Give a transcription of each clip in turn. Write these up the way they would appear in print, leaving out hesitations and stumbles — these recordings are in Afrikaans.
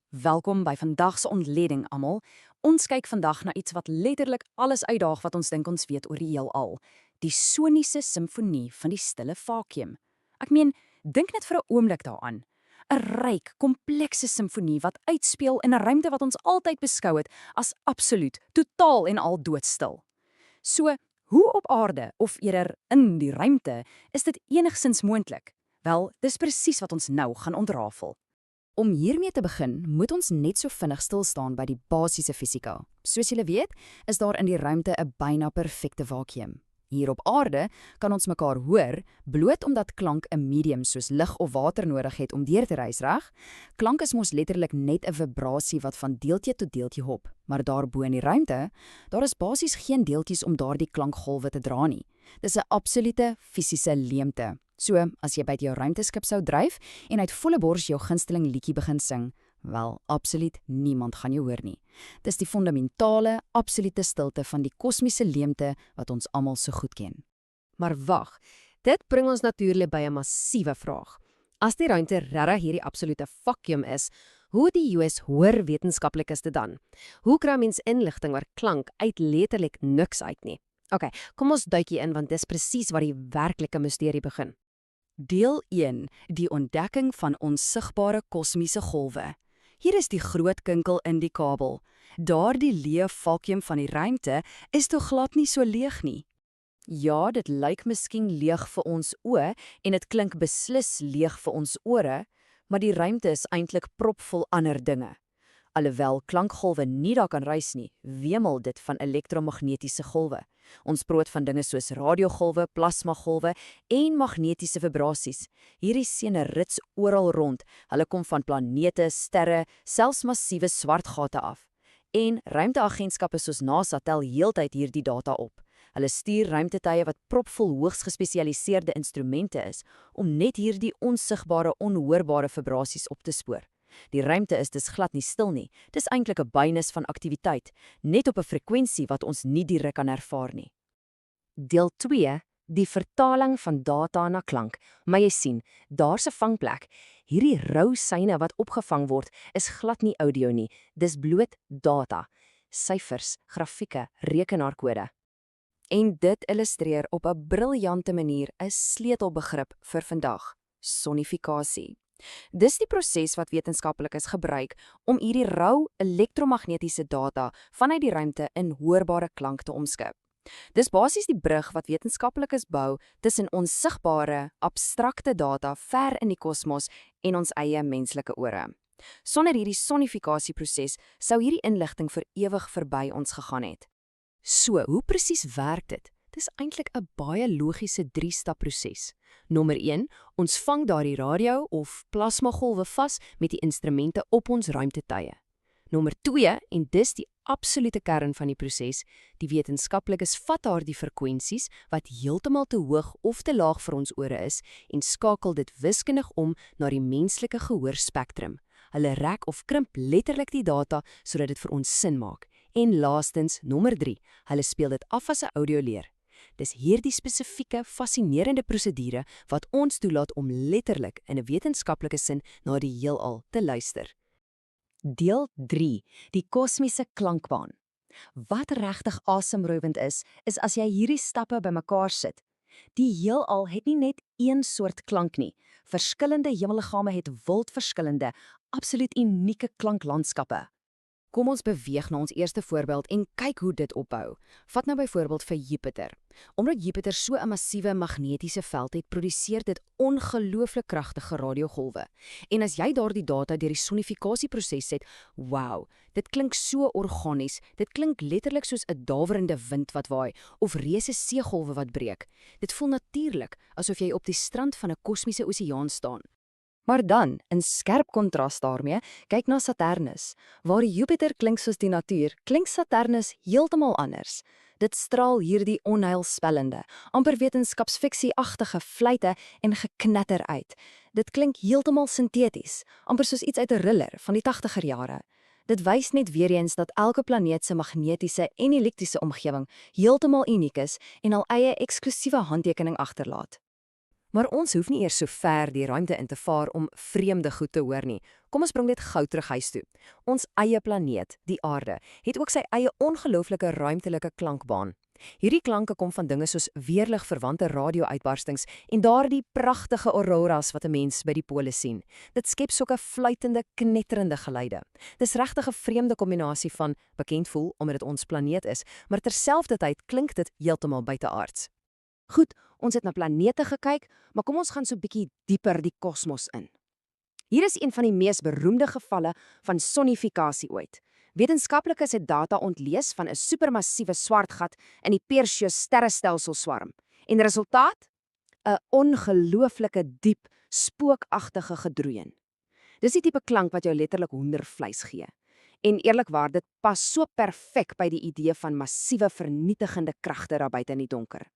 Welkom by vandag se ontleding almal. Ons kyk vandag na iets wat letterlik alles uitdaag wat ons dink ons weet oor die heelal. Die soniese simfonie van die stille vakuum. Ek meen, dink net vir 'n oomblik daaraan. 'n Ryk, komplekse simfonie wat uitspeel in 'n ruimte wat ons altyd beskou het as absoluut, totaal en al doodstil. So, hoe op aarde of eerder in die ruimte is dit enigsins moontlik? Wel, dis presies wat ons nou gaan ontrafel. Om hiermee te begin, moet ons net so vinnig stil staan by die basiese fisika. Soos julle weet, is daar in die ruimte 'n byna perfekte vakuum. Hier op aarde kan ons mekaar hoor, bloot omdat klank 'n medium soos lig of water nodig het om deur te reis, reg? Klank is mos letterlik net 'n vibrasie wat van deeltjie tot deeltjie hop, maar daarbo in die ruimte, daar is basies geen deeltjies om daardie klankgolwe te dra nie. Dis 'n absolute fisiese leemte. So, as jy by jou ruimteskip sou dryf en uit volle bors jou gunsteling liedjie begin sing, wel, absoluut niemand gaan jou hoor nie. Dis die fundamentale, absolute stilte van die kosmiese leemte wat ons almal so goed ken. Maar wag, dit bring ons natuurlik by 'n massiewe vraag. As die ruimte regtig hierdie absolute vakuum is, hoe die US hoor wetenskaplikes dit dan? Hoe kry mens inligting oor klank uit letterlik niks uit nie? OK, kom ons duik hier in want dis presies waar die werklike misterie begin. Deel 1. Die ontdekking van onsigbare kosmiese golwe. Hier is die groot kinkel in die kabel. Daardie leë vakuum van die ruimte is tog glad nie so leeg nie. Ja, dit lyk miskien leeg vir ons oë en dit klink beslis leeg vir ons ore, maar die ruimte is eintlik propvol ander dinge. Alhoewel klankgolwe nie daar kan reis nie, wemel dit van elektromagnetiese golwe. Ons praat van dinge soos radiogolwe, plasmagolwe en magnetiese vibrasies. Hierdie sene rits oral rond. Hulle kom van planete, sterre, selfs massiewe swart gate af. En ruimteagentskappe soos NASA tel heeltyd hierdie data op. Hulle stuur ruimtetuie wat propvol hoogs gespesialiseerde instrumente is om net hierdie onsigbare, onhoorbare vibrasies op te spoor. Die ruimte is dus glad nie stil nie. Dis eintlik 'n bynus van aktiwiteit, net op 'n frekwensie wat ons nie direk kan ervaar nie. Deel 2, die vertaling van data na klank. Maar jy sien, daar's 'n vangplek. Hierdie rou syne wat opgevang word, is glad nie audio nie. Dis bloot data. Syfers, grafieke, rekenaarkode. En dit illustreer op 'n briljante manier 'n sleutelbegrip vir vandag: sonifikasie. Dis die proses wat wetenskaplikes gebruik om hierdie rou elektromagnetiese data vanuit die ruimte in hoorbare klank te omskep. Dis basies die brug wat wetenskaplikes bou tussen onsigbare, abstrakte data ver in die kosmos en ons eie menslike ore. Sonder hierdie sonifikasieproses sou hierdie inligting vir ewig verby ons gegaan het. So, hoe presies werk dit? Dis eintlik 'n baie logiese 3-stap proses. Nommer 1, ons vang daardie radio of plasmagolwe vas met die instrumente op ons ruimtetuie. Nommer 2, en dis die absolute kern van die proses, die wetenskaplikes vat daardie frekwensies wat heeltemal te hoog of te laag vir ons ore is en skakel dit wiskundig om na die menslike gehoorspektrum. Hulle rek of krimp letterlik die data sodat dit vir ons sin maak. En laastens, nommer 3, hulle speel dit af as 'n audioleer. Dis hierdie spesifieke, fascinerende prosedure wat ons toelaat om letterlik in 'n wetenskaplike sin na die heelal te luister. Deel 3, die kosmiese klankbaan. Wat regtig asemrowend is as jy hierdie stappe bymekaar sit. Die heelal het nie net een soort klank nie. Verskillende hemelliggame het wild verskillende, absoluut unieke klanklandskappe. Kom ons beweeg na ons eerste voorbeeld en kyk hoe dit opbou. Vat nou byvoorbeeld vir Jupiter. Omdat Jupiter so 'n massiewe magnetiese veld het, produseer dit ongelooflik kragtige radiogolwe. En as jy daardie data deur die sonifikasieproses sit, wow, dit klink so organies. Dit klink letterlik soos 'n dawerende wind wat waai of reuse seegolwe wat breek. Dit voel natuurlik, asof jy op die strand van 'n kosmiese oseaan staan. Maar dan, in skerp kontras daarmee, kyk na Saturnus. Waar Jupiter klink soos die natuur, klink Saturnus heeltemal anders. Dit straal hierdie onheilspellende, amper wetenskapsfiksie-agtige fluite en geknatter uit. Dit klink heeltemal sinteties, amper soos iets uit 'n thriller van die 80er jare. Dit wys net weer eens dat elke planeet se magnetiese en elektriese omgewing heeltemal uniek is en al eie eksklusiewe handtekening agterlaat. Maar ons hoef nie eers so ver die ruimte in te vaar om vreemde goed te hoor nie. Kom ons bring dit gou terug huis toe. Ons eie planeet, die aarde, het ook sy eie ongelooflike ruimtelike klankbaan. Hierdie klanke kom van dinge soos weerligverwante radio-uitbarstings en daardie pragtige auroras wat 'n mens by die pole sien. Dit skep sulke fluitende, knetterende geluide. Dis regtig 'n vreemde kombinasie van bekend voel omdat dit ons planeet is, maar terselfdertyd klink dit heeltemal buiteaards. Goed, ons het na planete gekyk, maar kom ons gaan so 'n bietjie dieper die kosmos in. Hier is een van die mees beroemde gevalle van sonnifikasie ooit. Wetenskaplikes het data ontlees van 'n supermassiewe swart gat in die Perseus sterrestelsel swarm. En die resultaat? 'n ongelooflike diep, spookagtige gedroeien. Dis die tipe klank wat jou letterlik hoendervleis gee. En eerlikwaar, dit pas so perfek by die idee van massiewe vernietigende kragte daar buite in die donker.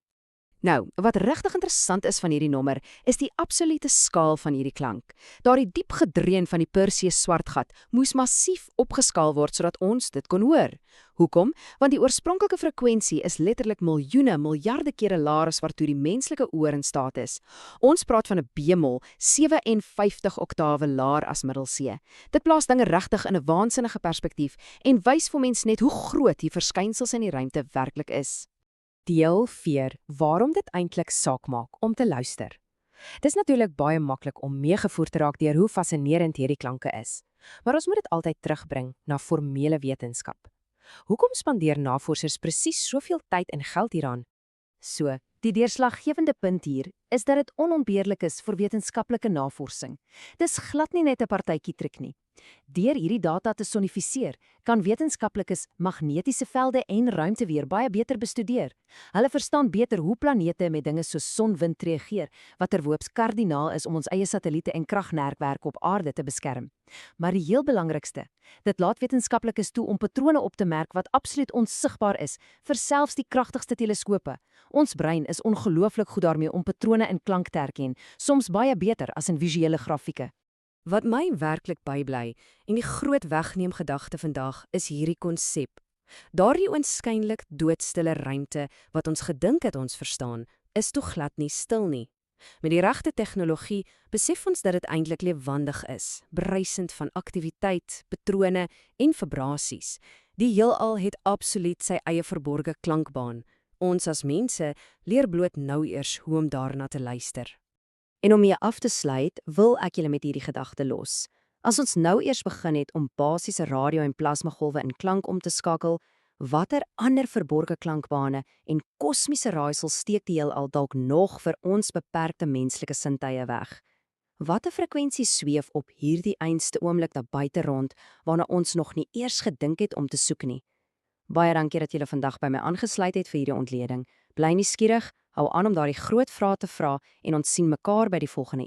Nou, wat regtig interessant is van hierdie nommer, is die absolute skaal van hierdie klank. Daardie diep gedreun van die Perseus swartgat moes massief opgeskaal word sodat ons dit kon hoor. Hoekom? Want die oorspronklike frekwensie is letterlik miljoene, miljarde kere laer as waartoe die menslike oor in staat is. Ons praat van 'n bemol, 57 oktawe laer as middelsee. Dit plaas dinge regtig in 'n waansinnige perspektief en wys vir mens net hoe groot die verskynsels in die ruimte werklik is. Deel 4. Waarom dit eintlik saak maak om te luister. Dis natuurlik baie maklik om meegevoer te raak deur hoe fascinerend hierdie klanke is. Maar ons moet dit altyd terugbring na formele wetenskap. Hoekom spandeer navorsers presies soveel tyd en geld hieraan? So, die deurslaggewende punt hier is dat dit onontbeerlik is vir wetenskaplike navorsing. Dis glad nie net 'n partytjie trick nie. Deur hierdie data te sonifiseer, kan wetenskaplikes magnetiese velde en ruimteweer baie beter bestudeer. Hulle verstaan beter hoe planete met dinge soos sonwind reageer, wat terloops kardinaal is om ons eie satelliete en kragnetwerke op aarde te beskerm. Maar die heel belangrikste, dit laat wetenskaplikes toe om patrone op te merk wat absoluut onsigbaar is vir selfs die kragtigste teleskope. Ons brein is ongelooflik goed daarmee om patrone in klank te herken, soms baie beter as in visuele grafieke. Wat my werklik bybly en die groot wegneem gedagte vandag is hierdie konsep. Daardie oënskynlik doodstille ruimte wat ons gedink het ons verstaan, is tog glad nie stil nie. Met die regte tegnologie besef ons dat dit eintlik lewendig is, bruisend van aktiwiteit, patrone en vibrasies. Die heelal het absoluut sy eie verborgde klankbaan. Ons as mense leer bloot nou eers hoe om daarna te luister. En om mee af te sluit, wil ek julle met hierdie gedagte los. As ons nou eers begin het om basiese radio- en plasmagolwe in klank om te skakel, watter ander verborgde klankbane en kosmiese raaisels steek die heelal dalk nog vir ons beperkte menslike sintuie weg? Watter frekwensies sweef op hierdie einste oomblik daar buite rond, waarna ons nog nie eers gedink het om te soek nie? Baie dankie dat julle vandag by my aangesluit het vir hierdie ontleding. Bly nuuskierig, hou aan om daardie groot vrae te vra en ons sien mekaar by die volgende